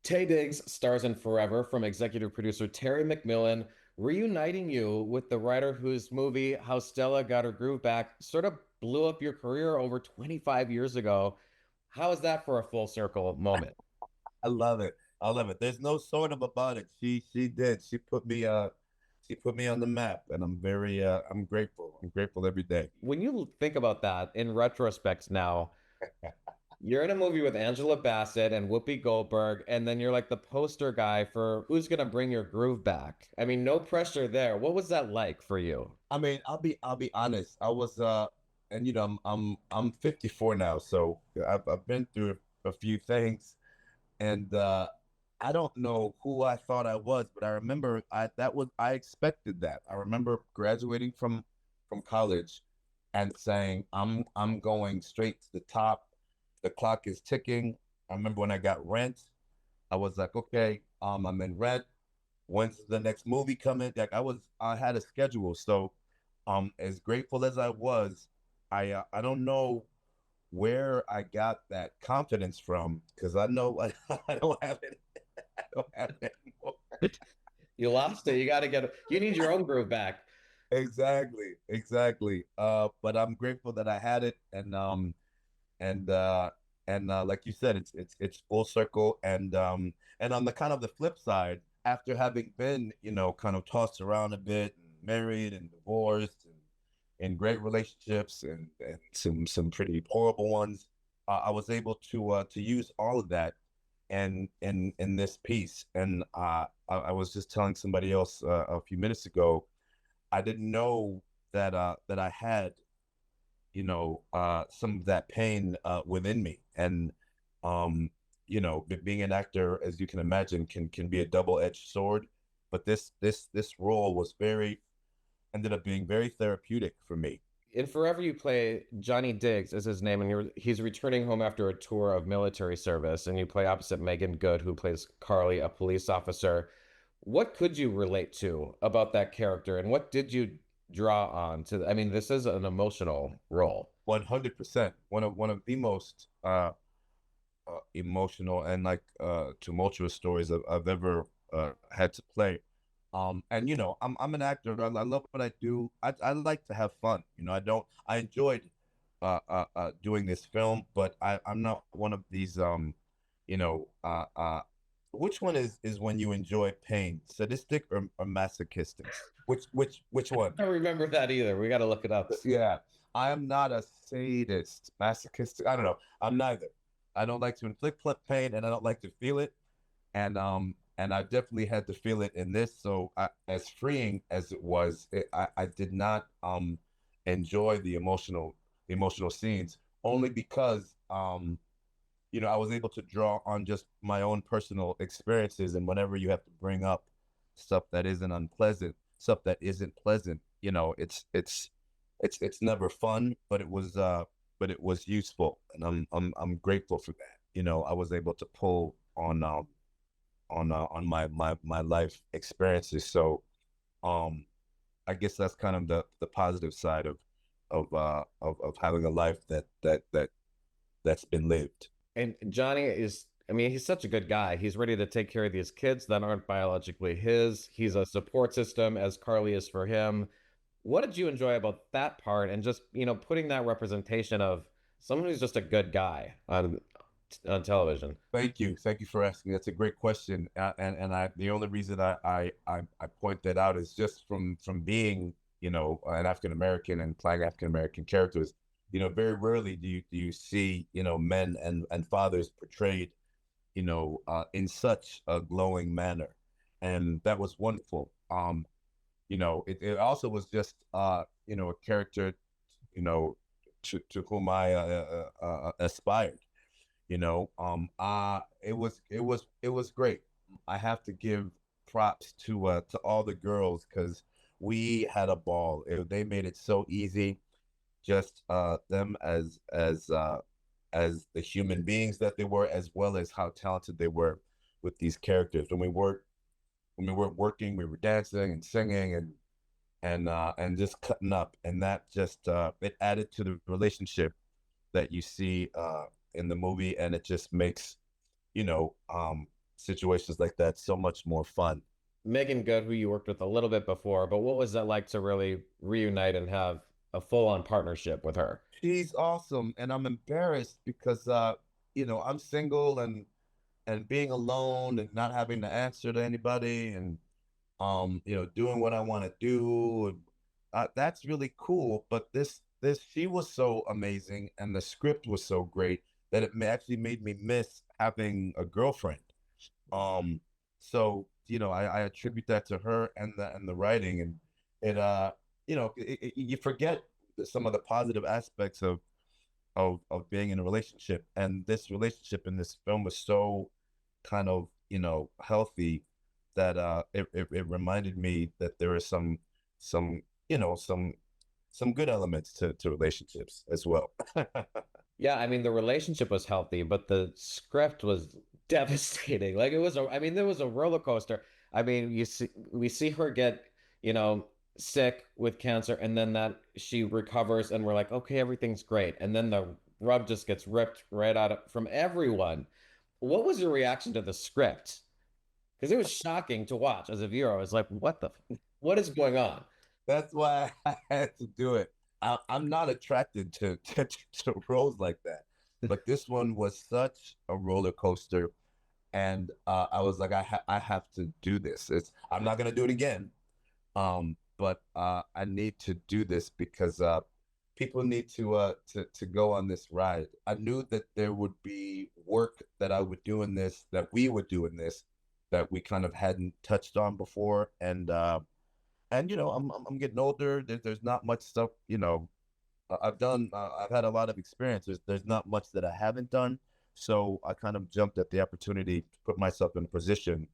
Taye Diggs stars in Forever from executive producer Terry McMillan, reuniting you with the writer whose movie How Stella Got Her Groove Back sort of blew up your career over 25 years ago. How is that for a full circle moment? I love it. I love it. There's no sort of about it. She did. She put me on the map, and I'm very I'm grateful. I'm grateful every day. When you think about that in retrospect now, you're in a movie with Angela Bassett and Whoopi Goldberg, and then you're like the poster guy for who's gonna bring your groove back. I mean, no pressure there. What was that like for you? I mean, I'll be honest. I was and I'm 54 now, so I've been through a few things, and I don't know who I thought I was, but I remember I expected that. I remember graduating from college and saying I'm going straight to the top. The clock is ticking. I remember when I got Rent, I was like, okay, I'm in Rent. When's the next movie coming? Like I had a schedule. So, as grateful as I was, I don't know where I got that confidence from because I know I don't have it. I don't have it anymore. You lost it. You got to get it. You need your own groove back. Exactly, exactly. But I'm grateful that I had it, and uh, like you said, it's full circle, and on the kind of the flip side, after having been kind of tossed around a bit, and married and divorced, and in great relationships, and some pretty horrible ones, I was able to use all of that and in this piece, and I was just telling somebody else a few minutes ago. I didn't know that I had some of that pain within me, and being an actor, as you can imagine, can be a double-edged sword. But this role was very ended up being very therapeutic for me. In Forever, you play Johnny Diggs is his name, and he's returning home after a tour of military service, and you play opposite Meagan Good, who plays Carly, a police officer. What could you relate to about that character, and what did you draw on to? I mean, this is an emotional role. 100%. One of the most emotional and like tumultuous stories I've ever had to play. And I'm an actor. I love what I do. I like to have fun. I enjoyed doing this film, but I'm not one of these you know which one is when you enjoy pain, sadistic or masochistic? Which one? I don't remember that either. We got to look it up. Yeah, I am not a sadist, masochistic. I don't know. I'm neither. I don't like to inflict pain, and I don't like to feel it. And I definitely had to feel it in this. So as freeing as it was, I did not enjoy the emotional scenes only because I was able to draw on just my own personal experiences. And whenever you have to bring up stuff that isn't unpleasant, stuff that isn't pleasant, it's never fun, but it was useful, and I'm grateful for that. I was able to pull on my life experiences. So um I guess that's kind of the positive side of having a life that's been lived. And Johnny is, I mean, he's such a good guy. He's ready to take care of these kids that aren't biologically his. He's a support system as Carly is for him. What did you enjoy about that part and just, putting that representation of someone who's just a good guy on television? Thank you for asking. That's a great question, and I the only reason I point that out is just from being an African American and playing African American characters. Very rarely do you see men and fathers portrayed in such a glowing manner, and that was wonderful. It also was just a character you know to whom I aspired. It was great. I have to give props to all the girls because we had a ball. They made it so easy, just them as the human beings that they were, as well as how talented they were with these characters. When we weren't working, we were dancing and singing and just cutting up, and that just it added to the relationship that you see in the movie, and it just makes you know situations like that so much more fun. Meagan Good, who you worked with a little bit before, but what was that like to really reunite and have a full-on partnership with her? She's awesome, and I'm embarrassed because I'm single and being alone and not having to answer to anybody and doing what I want to do. And, that's really cool. But this she was so amazing, and the script was so great that it actually made me miss having a girlfriend. Um, so I attribute that to her and the writing, and you forget some of the positive aspects of being in a relationship, and this relationship in this film was so kind of healthy that it reminded me that there is some you know some good elements to relationships as well. Yeah, I mean the relationship was healthy, but the script was devastating. Like it was a, I mean, there was a roller coaster. I mean, we see her get, you know, sick with cancer, and then that she recovers, and we're like, okay, everything's great. And then the rug just gets ripped right out from everyone. What was your reaction to the script? Because it was shocking to watch as a viewer. I was like, what is going on? That's why I had to do it. I'm not attracted to roles like that, but this one was such a roller coaster, and I was like, I have to do this. I'm not gonna do it again. But I need to do this because people need to go on this ride. I knew that there would be work that I would do in this, that we would do in this, that we kind of hadn't touched on before, and I'm getting older. There's not much stuff. I've done. I've had a lot of experience. There's not much that I haven't done. So I kind of jumped at the opportunity to put myself in a position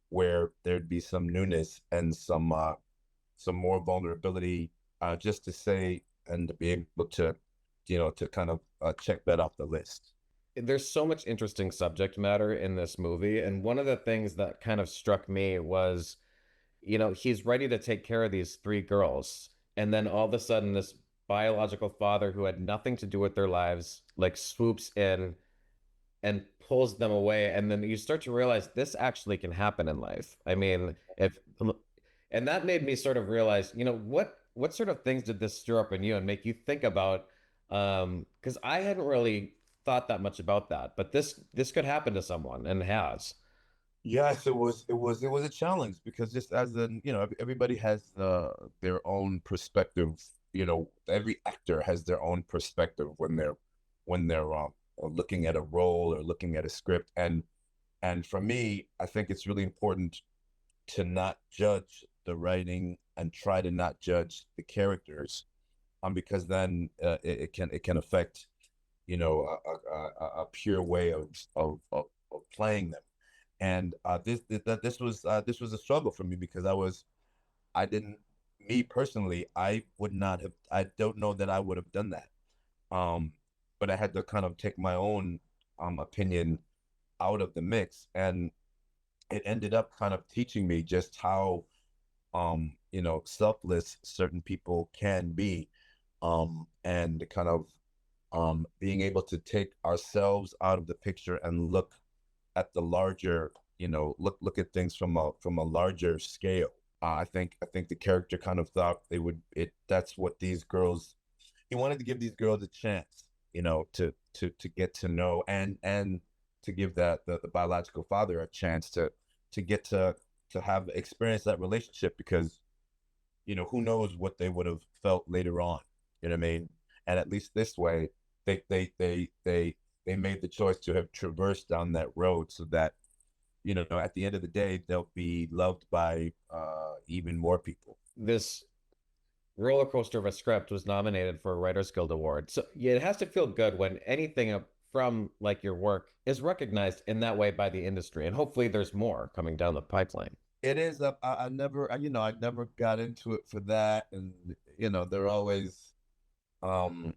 where there'd be some newness and some more vulnerability, just to say and to be able to kind of check that off the list. There's so much interesting subject matter in this movie, and one of the things that kind of struck me was, you know, he's ready to take care of these three girls, and then all of a sudden this biological father who had nothing to do with their lives like swoops in and pulls them away, and then you start to realize this actually can happen in life. I mean, if and that made me sort of realize, you know, what sort of things did this stir up in you and make you think about, because I hadn't really thought that much about that, but this could happen to someone and has. Yes, it was a challenge because just as in everybody has their own perspective. Every actor has their own perspective when they're looking at a role or looking at a script, and for me, I think it's really important to not judge the writing and try to not judge the characters, because then it can affect a pure way of playing them. And this was a struggle for me because I didn't me personally I would not have I don't know that I would have done that. Um, but I had to kind of take my own opinion out of the mix, and it ended up kind of teaching me just how selfless certain people can be, and kind of being able to take ourselves out of the picture and look at the larger, look at things from a larger scale. I think the character kind of thought they would it that's what these girls he wanted to give these girls a chance, to get to know, and to give the biological father a chance to get to have experience that relationship, because who knows what they would have felt later on. You know what I mean? And at least this way, they made the choice to have traversed down that road, so that at the end of the day, they'll be loved by even more people. This roller coaster of a script was nominated for a Writers Guild Award. So yeah, it has to feel good when anything from like your work is recognized in that way by the industry, and hopefully there's more coming down the pipeline. It is. I never, I never got into it for that, and they're always, um,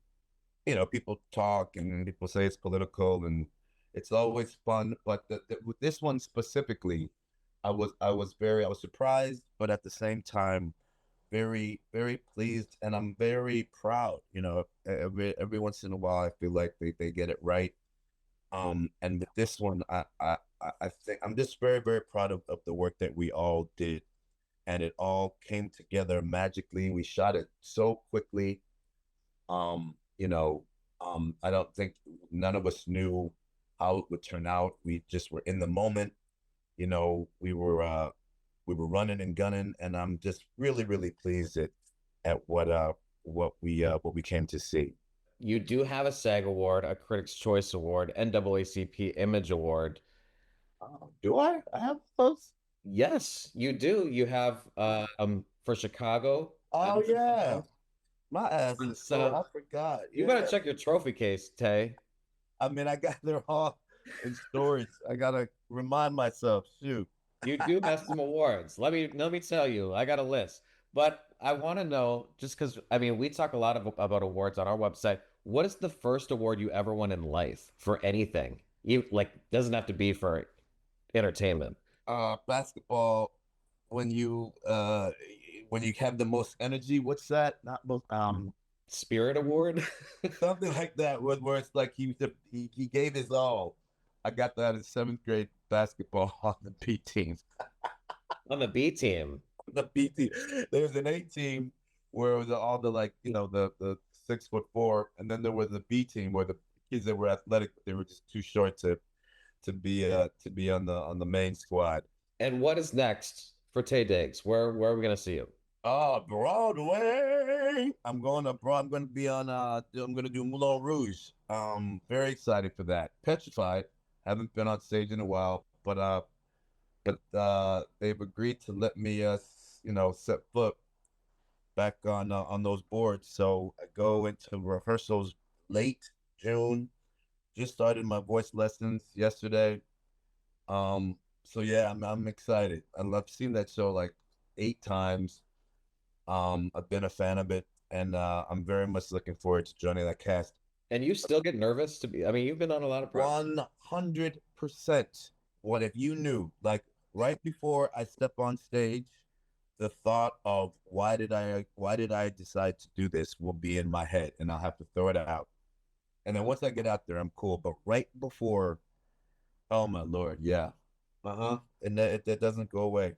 people talk and people say it's political, and it's always fun. But with this one specifically, I was surprised, but at the same time, very, very pleased, and I'm very proud. Every once in a while, I feel like they get it right. And with this one, I I think I'm just very, very proud of the work that we all did. And it all came together magically. We shot it so quickly. You know, I don't think none of us knew how it would turn out. We just were in the moment. You know, we were running and gunning, and I'm just really, really pleased at what we came to see. You do have a SAG award, a Critics' Choice Award, NAACP Image Award. Do I? I have those? Yes, you do. You have for Chicago. Oh yeah. My ass is so So I forgot. you better Yeah. check your trophy case, Tay. I mean, I got their all in storage. I gotta remind myself. Shoot. You do have some awards. Let me tell you, I got a list. But I want to know, just because I mean, we talk a lot about awards on our website. What is the first award you ever won in life for anything? You like doesn't have to be for entertainment. Basketball, when you have the most energy, what's that? Not most Spirit Award something like that, where it's like he gave his all. I got that in seventh grade basketball on the B team. on the B team. The B team. There's an A team where it was all the like, the 6'4", and then there was the B team where the kids that were athletic, but they were just too short to be on the main squad. And what is next for Tay Diggs? Where are we gonna see you? Oh, Broadway. I'm gonna be on I'm gonna do Moulin Rouge. Very excited for that. Petrified. Haven't been on stage in a while, but they've agreed to let me set foot back on those boards. So I go into rehearsals late June. Just started my voice lessons yesterday. So yeah, I'm excited. I've seen that show like 8 times. I've been a fan of it, and I'm very much looking forward to joining that cast. And you still get nervous to be, I mean, you've been on a lot of projects. 100%. What if you knew, like right before I step on stage, the thought of why did I decide to do this will be in my head, and I'll have to throw it out. And then once I get out there, I'm cool. But right before, oh my Lord, yeah. Uh-huh. And that doesn't go away.